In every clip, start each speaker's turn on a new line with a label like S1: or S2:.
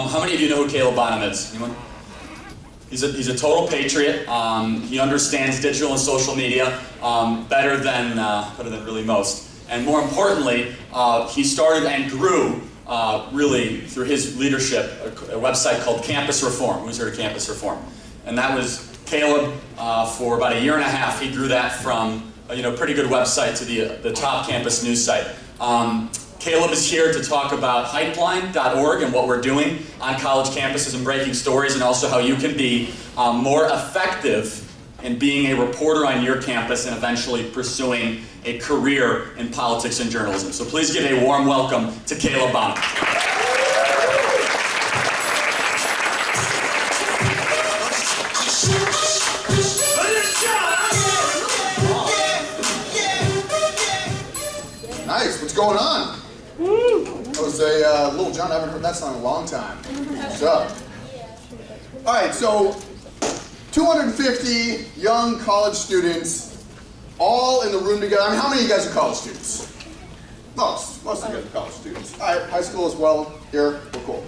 S1: How many of you know who Caleb Bonham is? Anyone? He's a total patriot. He understands digital and social media better than really most. And more importantly, he started and grew really through his leadership a website called Campus Reform. Who's heard of Campus Reform? And that was Caleb for about a year and a half. He grew that from a pretty good website to the top campus news site. Caleb is here to talk about Hypeline.org and what we're doing on college campuses and breaking stories, and also how you can be more effective in being a reporter on your campus and eventually pursuing a career in politics and journalism. So please give a warm welcome to Caleb Bonham.
S2: Nice, what's going on? That was a Little John. I haven't heard that song in a long time. What's up? All right, so 250 young college students, all in the room together. I mean, how many of you guys are college students? Most of you guys are college students. All right, high school as well. Here, we're cool.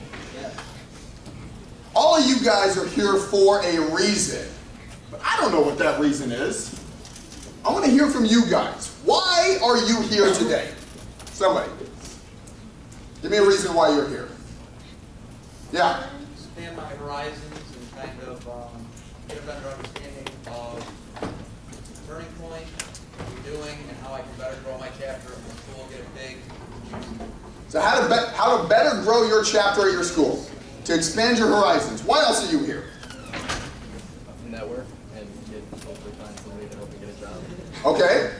S2: All of you guys are here for a reason, but I don't know what that reason is. I want to hear from you guys. Why are you here today? Somebody. Give me a reason why you're here. Yeah.
S3: Expand my horizons and kind of get a better understanding of the turning point, what we're doing, and how I can better grow my chapter at my school, get it big.
S2: So how to better grow your chapter at your school, to expand your horizons. Why else are you here?
S4: Network and hopefully find somebody to help me get a job.
S2: Okay.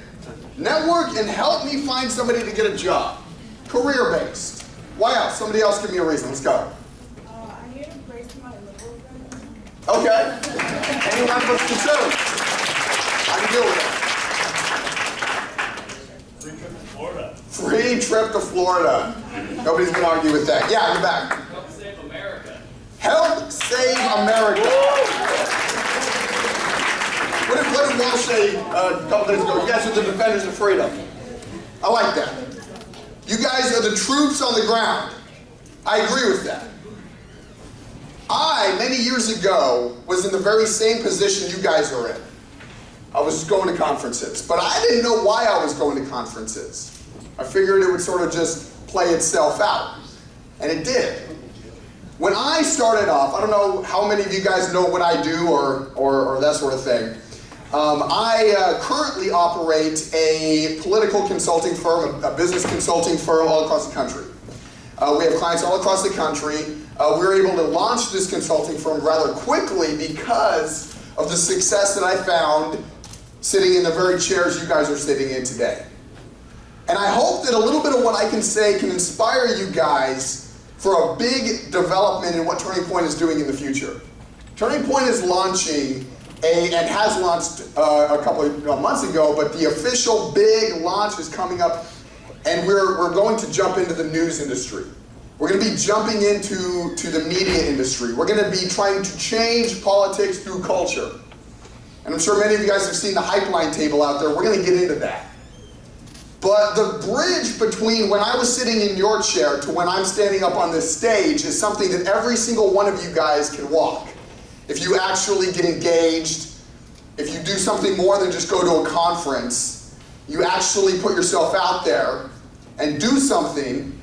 S2: Network and help me find somebody to get a job. Career-based. Why else? Somebody else give me a reason. Let's go.
S5: I'm here to break my liberal friends.
S2: Okay. Anyone but concerned? How do you deal with that?
S6: Free trip to Florida.
S2: Free trip to Florida. Nobody's going to argue with that. Yeah, in the back.
S6: Help save America.
S2: Help save America. What did Walsh say a couple days ago? You guys are the defenders of freedom. I like that. You guys are the troops on the ground. I agree with that. I, many years ago, was in the very same position you guys are in. I was going to conferences, but I didn't know why I was going to conferences. I figured it would sort of just play itself out, and it did. When I started off, I don't know how many of you guys know what I do or that sort of thing. I currently operate a political consulting firm, a business consulting firm all across the country. We have clients all across the country. We were able to launch this consulting firm rather quickly because of the success that I found sitting in the very chairs you guys are sitting in today. And I hope that a little bit of what I can say can inspire you guys for a big development in what Turning Point is doing in the future. Turning Point is launching and has launched a couple of months ago, but the official big launch is coming up, and we're going to jump into the news industry. We're going to be jumping into the media industry. We're going to be trying to change politics through culture. And I'm sure many of you guys have seen the Hypeline table out there. We're going to get into that. But the bridge between when I was sitting in your chair to when I'm standing up on this stage is something that every single one of you guys can walk. If you actually get engaged, if you do something more than just go to a conference, you actually put yourself out there and do something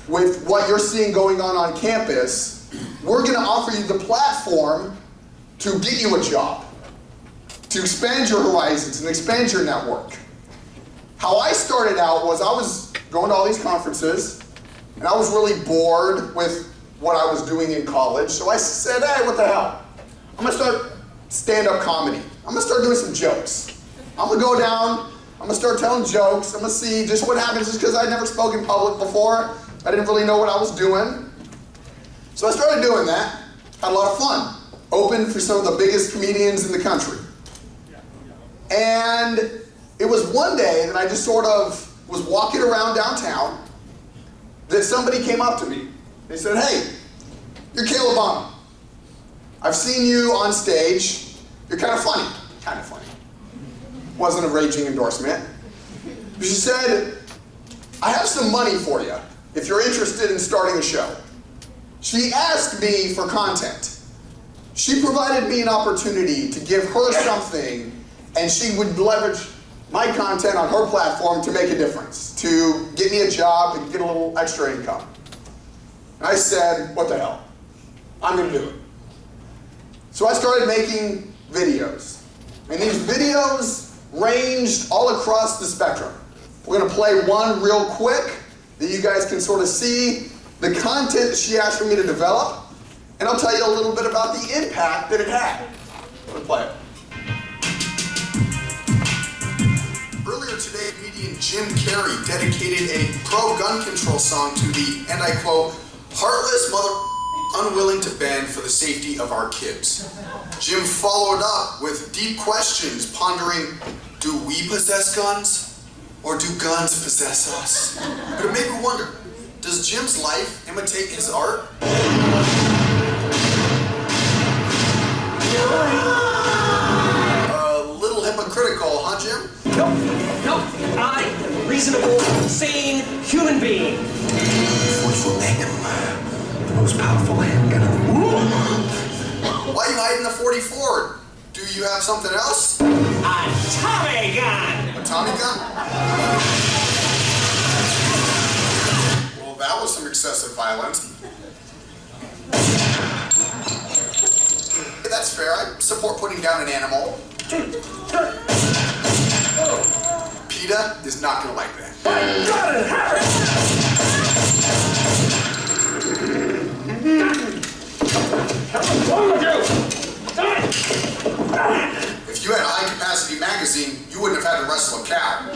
S2: with what you're seeing going on campus, we're going to offer you the platform to get you a job, to expand your horizons and expand your network. How I started out was I was going to all these conferences, and I was really bored with what I was doing in college, so I said, hey, what the hell? I'm going to start stand-up comedy. I'm going to start doing some jokes. I'm going to go down, I'm going to start telling jokes, I'm going to see just what happens just because I'd never spoken in public before. I didn't really know what I was doing. So I started doing that, had a lot of fun. Opened for some of the biggest comedians in the country. And it was one day that I just sort of was walking around downtown that somebody came up to me. They said, hey, you're Caleb Bonham. I've seen you on stage. You're kind of funny. Kind of funny. Wasn't a raging endorsement. But she said, I have some money for you if you're interested in starting a show. She asked me for content. She provided me an opportunity to give her something, and she would leverage my content on her platform to make a difference, to get me a job and get a little extra income. And I said, what the hell? I'm gonna do it. So I started making videos. And these videos ranged all across the spectrum. We're gonna play one real quick that you guys can sort of see the content that she asked for me to develop, and I'll tell you a little bit about the impact that it had. I'm gonna play it. Earlier today, comedian Jim Carrey dedicated a pro-gun control song to the, and I quote, heartless mother unwilling to bend for the safety of our kids. Jim followed up with deep questions, pondering, do we possess guns, or do guns possess us? But it made me wonder, does Jim's life imitate his art? A little hypocritical, huh, Jim?
S7: Nope. I am a reasonable, sane human being.
S8: 44 Magnum, the most powerful handgun in the world.
S2: Why are you hiding the 44? Do you have something else?
S7: A Tommy gun!
S2: A Tommy gun? Well, that was some excessive violence. That's fair. I support putting down an animal. PETA is not going to like that. If you had a high-capacity magazine, you wouldn't have had to wrestle a cow.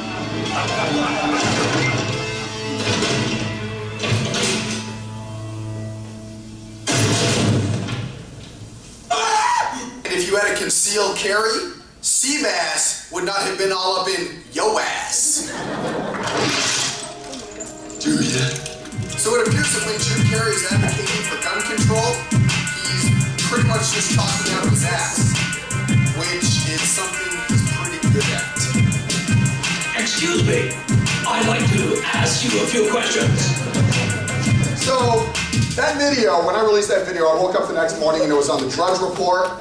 S2: And if you had a concealed carry, Seabass would not have been all up in yo ass. Do ya? So it appears that when Jim Carrey is advocating for gun control, he's pretty much just talking out of his ass, which is something he's pretty good at.
S7: Excuse me. I'd like to ask you a few questions.
S2: So that video, when I released that video, I woke up the next morning and it was on the Drudge Report.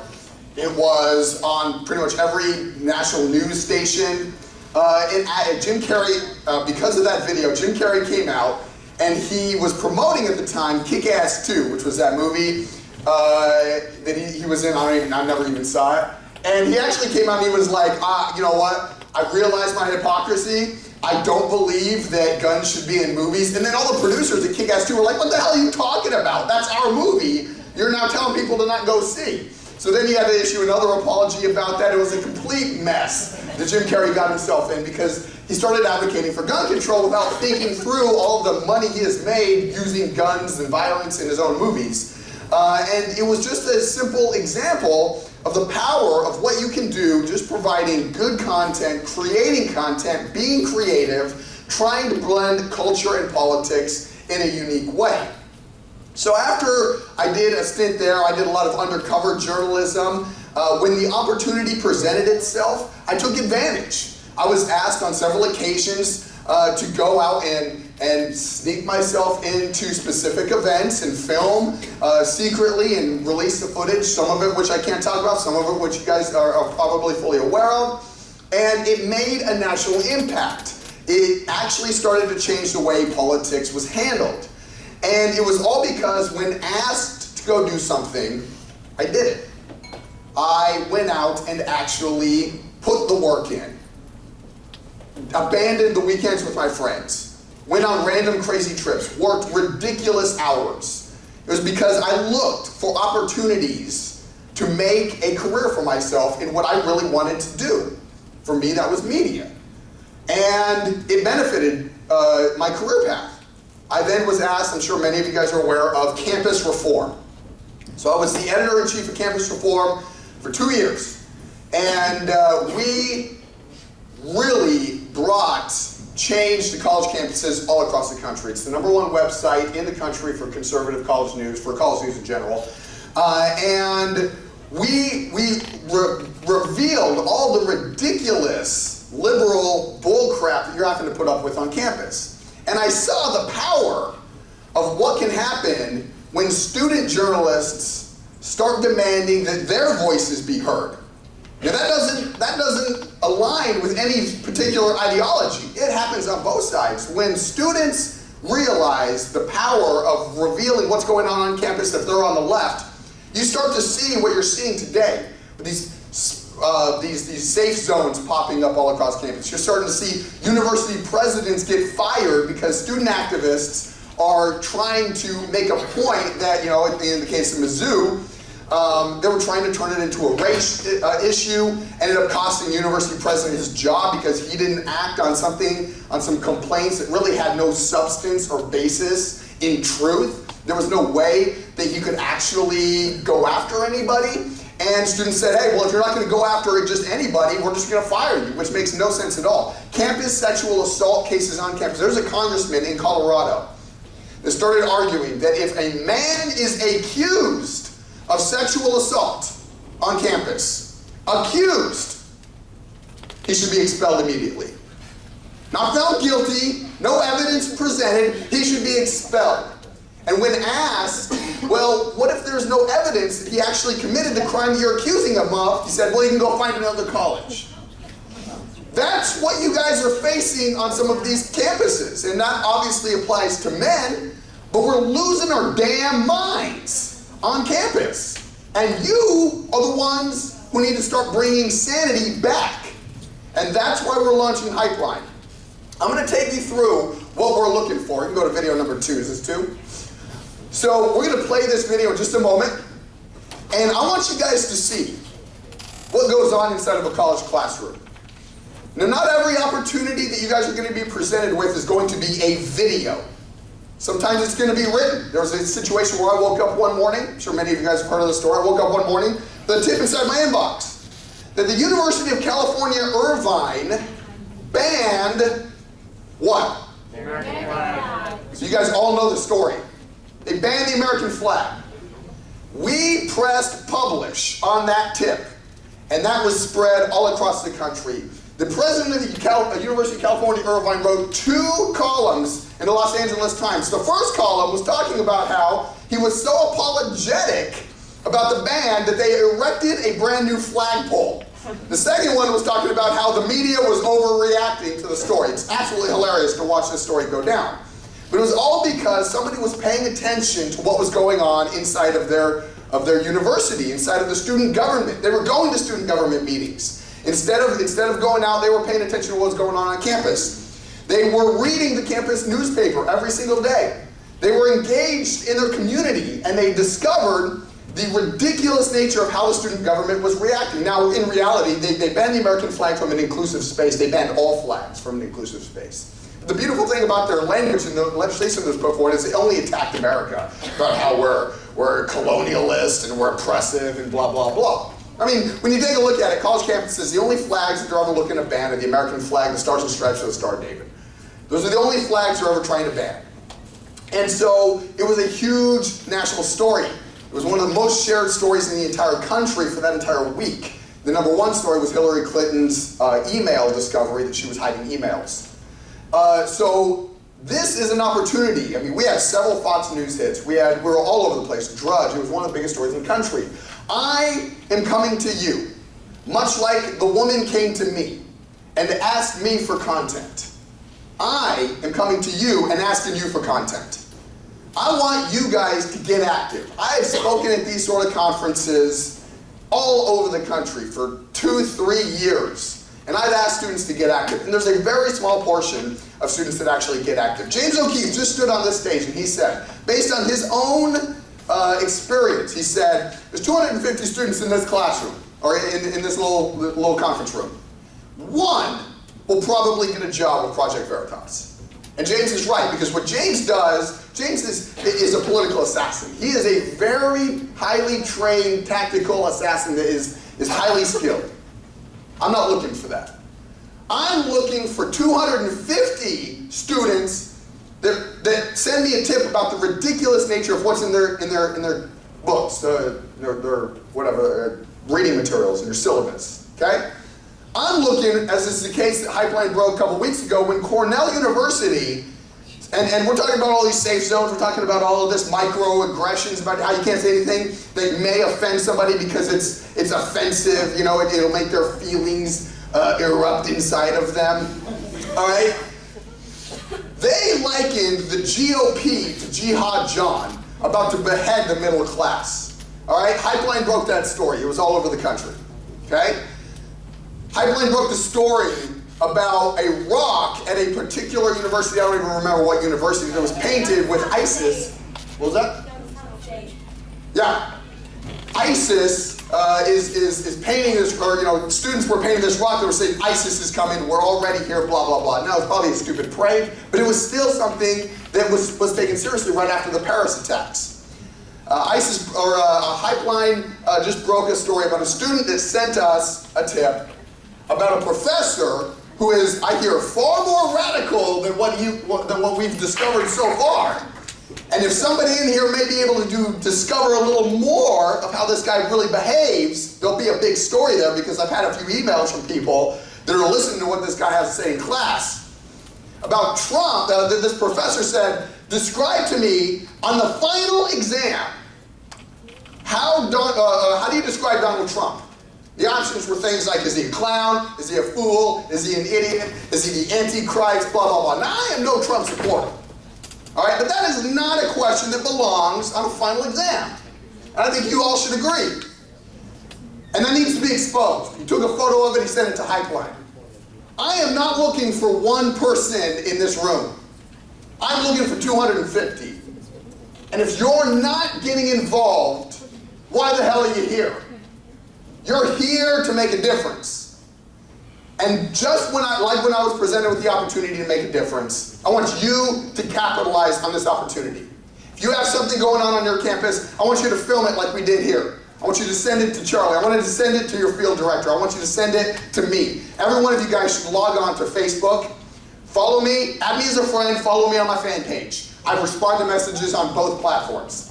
S2: It was on pretty much every national news station. Jim Carrey, because of that video, Jim Carrey came out and he was promoting at the time Kick-Ass 2, which was that movie that he was in. I never even saw it. And he actually came out and he was like, you know what? I realized my hypocrisy. I don't believe that guns should be in movies. And then all the producers at Kick-Ass 2 were like, what the hell are you talking about? That's our movie. You're now telling people to not go see. So then he had to issue another apology about that. It was a complete mess that Jim Carrey got himself in because he started advocating for gun control without thinking through all the money he has made using guns and violence in his own movies. And it was just a simple example of the power of what you can do just providing good content, creating content, being creative, trying to blend culture and politics in a unique way. So after I did a stint there, I did a lot of undercover journalism. When the opportunity presented itself, I took advantage. I was asked on several occasions to go out and sneak myself into specific events and film secretly and release the footage, some of it which I can't talk about, some of it which you guys are probably fully aware of. And it made a national impact. It actually started to change the way politics was handled. And it was all because when asked to go do something, I did it. I went out and actually put the work in. Abandoned the weekends with my friends. Went on random crazy trips. Worked ridiculous hours. It was because I looked for opportunities to make a career for myself in what I really wanted to do. For me, that was media. And it benefited my career path. I then was asked, I'm sure many of you guys are aware of Campus Reform. So I was the editor-in-chief of Campus Reform for 2 years. And we really brought change to college campuses all across the country. It's the #1 website in the country for conservative college news, for college news in general. And we revealed all the ridiculous liberal bullcrap that you're having to put up with on campus. And I saw the power of what can happen when student journalists start demanding that their voices be heard. Now that doesn't align with any particular ideology. It happens on both sides. When students realize the power of revealing what's going on campus if they're on the left, you start to see what you're seeing today. These safe zones popping up all across campus. You're starting to see university presidents get fired because student activists are trying to make a point that, you know, in the case of Mizzou, they were trying to turn it into a race issue, ended up costing the university president his job because he didn't act on some complaints that really had no substance or basis in truth. There was no way that he could actually go after anybody. And students said, hey, well, if you're not going to go after just anybody, we're just going to fire you, which makes no sense at all. Campus sexual assault cases on campus. There's a congressman in Colorado that started arguing that if a man is accused of sexual assault on campus, accused, he should be expelled immediately. Not found guilty, no evidence presented, he should be expelled. And when asked, well, what if there's no evidence that he actually committed the crime that you're accusing him of, he said, well, you can go find another college. That's what you guys are facing on some of these campuses. And that obviously applies to men, but we're losing our damn minds on campus. And you are the ones who need to start bringing sanity back. And that's why we're launching Hypeline. I'm going to take you through what we're looking for. You can go to video number 2. Is this 2? So we're going to play this video in just a moment. And I want you guys to see what goes on inside of a college classroom. Now, not every opportunity that you guys are going to be presented with is going to be a video. Sometimes it's going to be written. There was a situation where I woke up one morning, I'm sure many of you guys have heard of the story, I woke up one morning with a tip inside my inbox that the University of California, Irvine banned what?
S5: The American flag.
S2: So you guys all know the story. They banned the American flag. We pressed publish on that tip, and that was spread all across the country. The president of the University of California, Irvine, wrote 2 columns in the Los Angeles Times. The first column was talking about how he was so apologetic about the ban that they erected a brand new flagpole. The second one was talking about how the media was overreacting to the story. It's absolutely hilarious to watch this story go down. But it was all because somebody was paying attention to what was going on inside of their university, inside of the student government. They were going to student government meetings. Instead of going out, they were paying attention to what was going on campus. They were reading the campus newspaper every single day. They were engaged in their community, and they discovered the ridiculous nature of how the student government was reacting. Now, in reality, they banned the American flag from an inclusive space. They banned all flags from an inclusive space. The beautiful thing about their language and the legislation that was put forward is they only attacked America, about how we're colonialist and we're oppressive and blah, blah, blah. I mean, when you take a look at it, college campuses, the only flags that they're ever looking to ban are the American flag, the Stars and Stripes, or the Star of David. Those are the only flags they're ever trying to ban. And so it was a huge national story. It was one of the most shared stories in the entire country for that entire week. The number 1 story was Hillary Clinton's email discovery that she was hiding emails. So this is an opportunity. I mean, we had several Fox News hits. We were all over the place. Drudge, it was one of the biggest stories in the country. I am coming to you, much like the woman came to me and asked me for content. I am coming to you and asking you for content. I want you guys to get active. I have spoken at these sort of conferences all over the country for 2-3 years. And I've asked students to get active. And there's a very small portion of students that actually get active. James O'Keefe just stood on this stage and he said, based on his own experience, he said, there's 250 students in this classroom, or in this little conference room. 1 will probably get a job with Project Veritas. And James is right, because what James does, James is a political assassin. He is a very highly trained tactical assassin that is highly skilled. I'm not looking for that. I'm looking for 250 students that send me a tip about the ridiculous nature of what's in their books, their whatever reading materials and their syllabus. Okay? I'm looking, as is the case that Hypeline broke a couple weeks ago, when Cornell University And we're talking about all these safe zones, we're talking about all of this microaggressions, about how you can't say anything that may offend somebody because it's offensive, you know, it'll make their feelings erupt inside of them, all right? They likened the GOP to Jihad John, about to behead the middle class, all right? Hypeline broke that story, it was all over the country, okay? Hypeline broke the story about a rock at a particular university, I don't even remember what university, that was painted with ISIS. What was that? Yeah. ISIS is painting this, or you know, students were painting this rock that were saying ISIS is coming, we're already here, blah, blah, blah. Now it's probably a stupid prank, but it was still something that was taken seriously right after the Paris attacks. ISIS, or Hypeline just broke a story about a student that sent us a tip about a professor who is, I hear, far more radical than what we've discovered so far. And if somebody in here may be able to discover a little more of how this guy really behaves, there'll be a big story there because I've had a few emails from people that are listening to what this guy has to say in class. About Trump, this professor said, describe to me on the final exam, how do you describe Donald Trump? The options were things like, is he a clown? Is he a fool? Is he an idiot? Is he the Antichrist? Blah, blah, blah. Now, I am no Trump supporter. All right, but that is not a question that belongs on a final exam. And I think you all should agree. And that needs to be exposed. He took a photo of it, he sent it to Hypeline. I am not looking for one person in this room. I'm looking for 250. And if you're not getting involved, why the hell are you here? You're here to make a difference. And just when I was presented with the opportunity to make a difference, I want you to capitalize on this opportunity. If you have something going on your campus, I want you to film it like we did here. I want you to send it to Charlie. I want you to send it to your field director. I want you to send it to me. Every one of you guys should log on to Facebook. Follow me, add me as a friend, follow me on my fan page. I respond to messages on both platforms.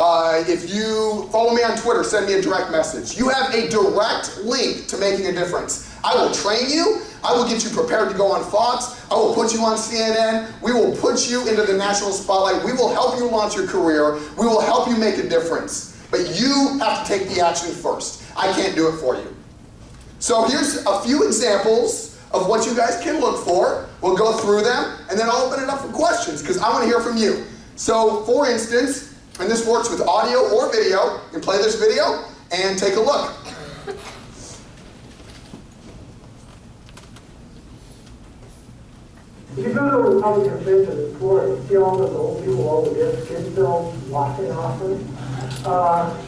S2: If you follow me on Twitter, send me a direct message. You have a direct link to making a difference. I will train you. I will get you prepared to go on Fox. I will put you on CNN. We will put you into the national spotlight. We will help you launch your career. We will help you make a difference. But you have to take the action first. I can't do it for you. So here's a few examples of what you guys can look for. We'll go through them, and then I'll open it up for questions, because I want to hear from you. So, for instance, and this works with audio or video, you can play this video and take a look.
S9: If you go to a Republican business in Florida, you see all those old people, all the skin cells washing off them.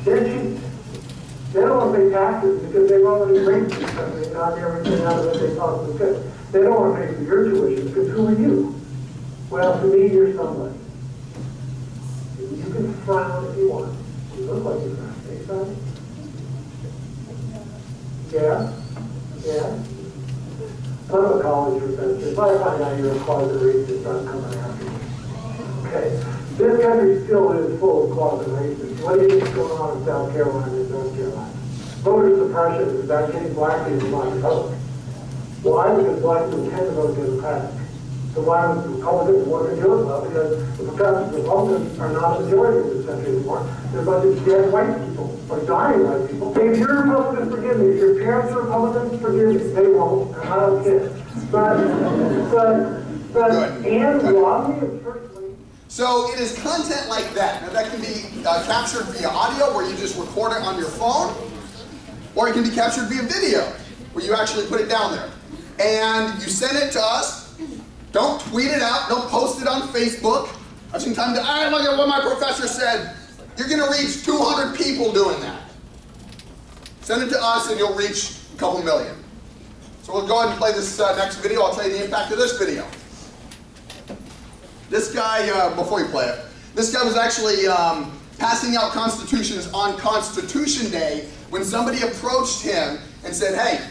S9: They don't want to pay taxes because they've already raised this country and gotten everything out of it they thought was good. They don't want to pay for your tuition because who are you? Well, to me, you're somebody. You can frown if you want. You look like you're frowning. Are you frowning? Yeah? Yeah? I'm a college professor. If I find out you're a closet racist, I'm coming after you. Okay? This country still is full of closet racists. What do you think is going on in South Carolina and North Carolina? Voter suppression is about getting black people not to vote. Why? Because black people tend to vote Democratic. So why would the Republicans want to do it? Well, because the Republicans are not a majority in this country anymore. They're a bunch of dead white people, or dying white people. If you're Republican, forgive me. If your parents are Republicans, forgive me. They won't, and I don't care. But Anne Romney is personally.
S2: So it is content like that. Now that can be captured via audio, where you just record it on your phone, or it can be captured via video, where you actually put it down there. And you send it to us. Don't tweet it out. Don't post it on Facebook. I've seen time to, look at what my professor said. You're going to reach 200 people doing that. Send it to us and you'll reach a couple million. So we'll go ahead and play this next video. I'll tell you the impact of this video. This guy, before you play it, this guy was actually passing out constitutions on Constitution Day when somebody approached him and said, hey,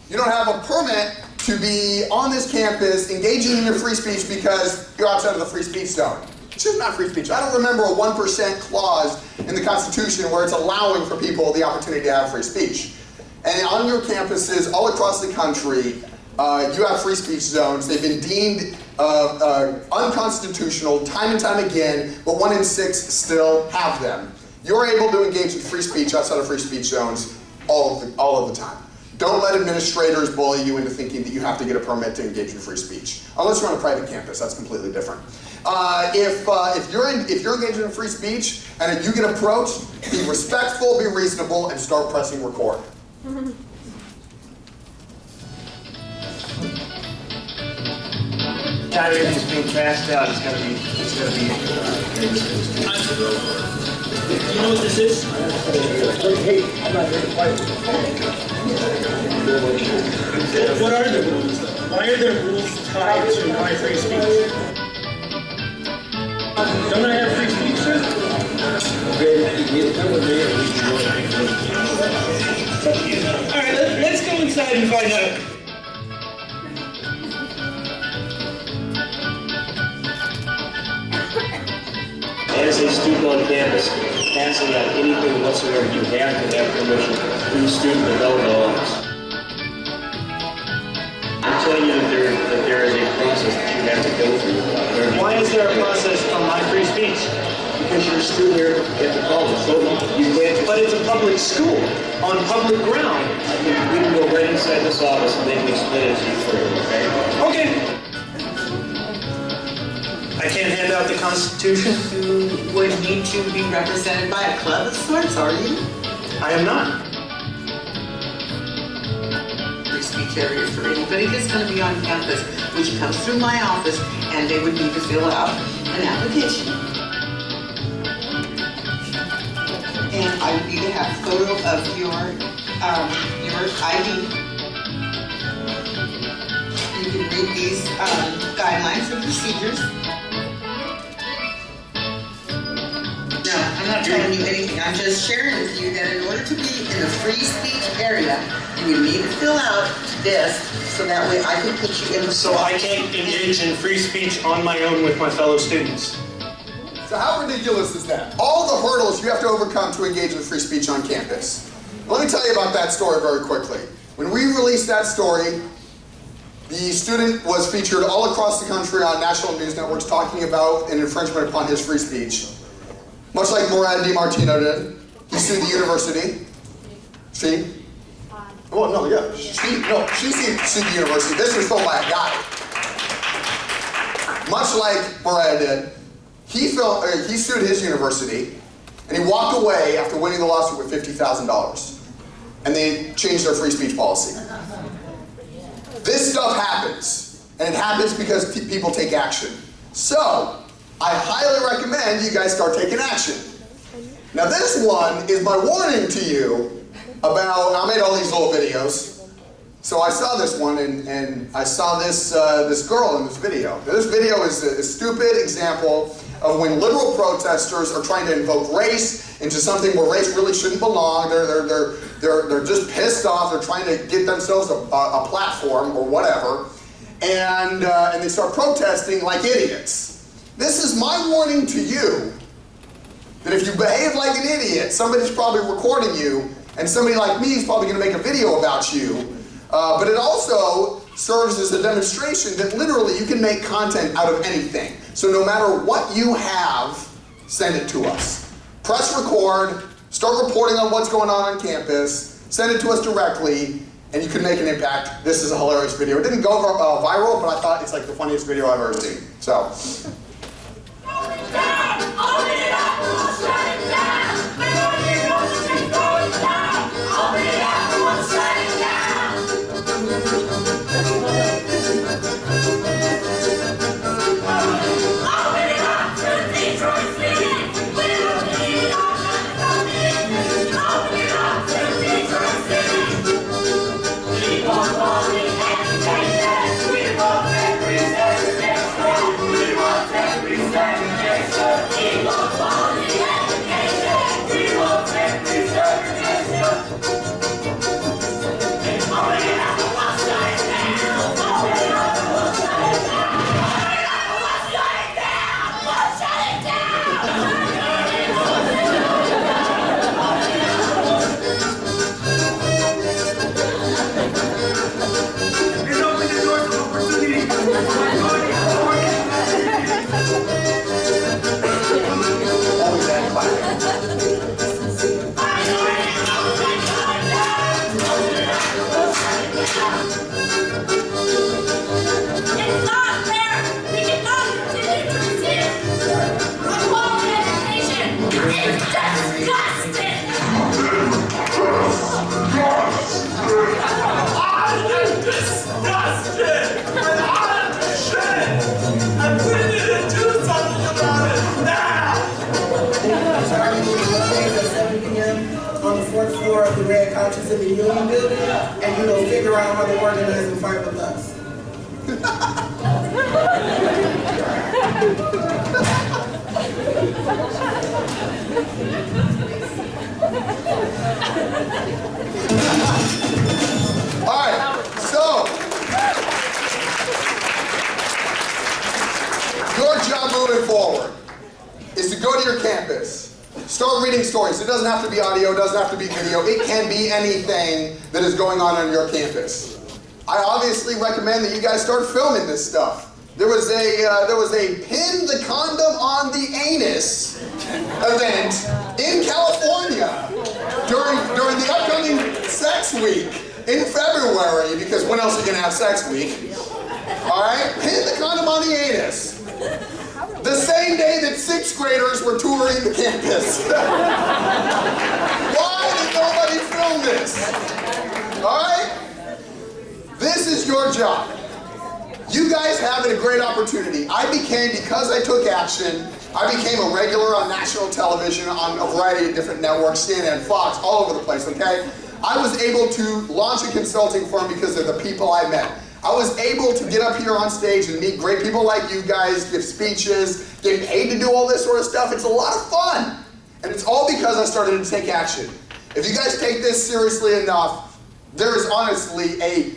S2: you don't have a permit to be on this campus engaging in your free speech because you're outside of the free speech zone. It's just not free speech. I don't remember a 1% clause in the Constitution where it's allowing for people the opportunity to have free speech. And on your campuses all across the country, you have free speech zones. They've been deemed unconstitutional time and time again, but 1 in 6 still have them. You're able to engage in free speech outside of free speech zones all of the time. Don't let administrators bully you into thinking that you have to get a permit to engage in free speech, unless you're on a private campus. That's completely different. If you're engaging in free speech and if you get approached, be respectful, be reasonable, and start pressing record.
S10: Now you're just being trashed out. It's gonna be.
S7: You know what this is?
S9: Hey, I'm not here to fight.
S7: What are the rules? Why are there rules tied to my free speech? Don't I have free speech, sir? All right, let's go inside and find out.
S10: As a student on campus, passing out anything whatsoever, you have to have permission through the Student Development Office. I'm telling you that there is a process that you have to go through.
S7: Why is there a process on my free speech?
S10: Because you're a student here at the college, so you went.
S7: But it's a public school, on public ground.
S10: We can go right inside this office and they can explain it to you further, okay?
S7: Okay. I can't hand out the Constitution.
S11: You would need to be represented by a club of sorts, are you?
S7: I am not.
S11: Free speech area for anybody that's going to be on campus, which comes through my office, and they would need to fill out an application. And I would need to have a photo of your ID. You can read these guidelines and procedures. No, I'm not telling you anything. I'm just sharing with you that in order to be in a free speech area, you would need to fill out this so that way I can put you in the.
S7: So I can't engage in free speech on my own with my fellow students.
S2: So how ridiculous is that? All the hurdles you have to overcome to engage in free speech on campus. Let me tell you about that story very quickly. When we released that story, the student was featured all across the country on national news networks talking about an infringement upon his free speech. Much like Moran DiMartino did, he sued the university. She sued the university. This was filmed by a guy. Much like Moran did, he sued his university, and he walked away after winning the lawsuit with $50,000. And they changed their free speech policy. This stuff happens, and it happens because people take action. So, I highly recommend you guys start taking action. Now this one is my warning to you about, I made all these little videos. So I saw this one and I saw this girl in this video. Now, this video is a stupid example of when liberal protesters are trying to invoke race into something where race really shouldn't belong. They're just pissed off. They're trying to get themselves a platform or whatever, and they start protesting like idiots. This is my warning to you that if you behave like an idiot, somebody's probably recording you, and somebody like me is probably going to make a video about you. But it also serves as a demonstration that literally you can make content out of anything. So no matter what you have, send it to us. Press record, start reporting on what's going on campus, send it to us directly, and you can make an impact. This is a hilarious video. It didn't go viral, but I thought it's like the funniest video I've ever seen. So.
S5: We want is not fair. We cannot continue to receive a quality education. It's disgusting.
S7: I'm ready to do something about it now!
S11: At 7 p.m. on the 4th floor of the Red Couches in the Union Building, and you know, figure out how to organize and fight with us.
S2: All right, so your job moving forward is to go to your campus. Start reading stories. It doesn't have to be audio, it doesn't have to be video. It can be anything that is going on your campus. I obviously recommend that you guys start filming this stuff. There was a pin the condom on the anus event in California during the upcoming sex week in February, because when else are you gonna have sex week? All right, pin the condom on the anus. The same day that 6th graders were touring the campus. Why did nobody film this? All right? This is your job. You guys have a great opportunity. Because I took action, I became a regular on national television on a variety of different networks, CNN, Fox, all over the place, okay? I was able to launch a consulting firm because of the people I met. I was able to get up here on stage and meet great people like you guys, give speeches, get paid to do all this sort of stuff. It's a lot of fun. And it's all because I started to take action. If you guys take this seriously enough, there is honestly a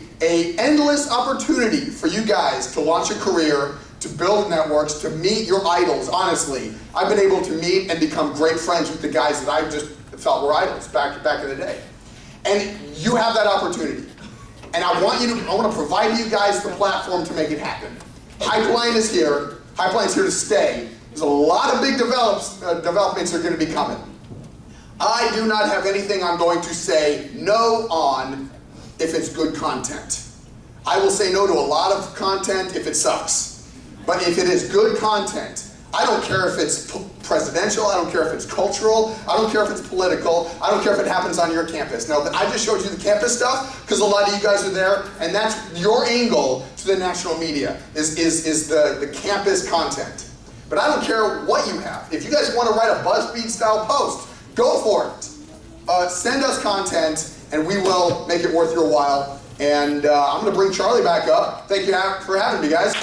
S2: endless opportunity for you guys to launch a career, to build networks, to meet your idols. Honestly, I've been able to meet and become great friends with the guys that I just felt were idols back in the day. And you have that opportunity. And I want to provide you guys the platform to make it happen. Hypeline is here. Hypeline's here to stay. There's a lot of big developments that are going to be coming. I do not have anything I'm going to say no on if it's good content. I will say no to a lot of content if it sucks. But if it is good content, I don't care if it's presidential, I don't care if it's cultural, I don't care if it's political, I don't care if it happens on your campus. Now, I just showed you the campus stuff because a lot of you guys are there, and that's your angle to the national media, is the campus content. But I don't care what you have. If you guys want to write a BuzzFeed style post, go for it. Send us content, and we will make it worth your while. And I'm going to bring Charlie back up. Thank you for having me, guys.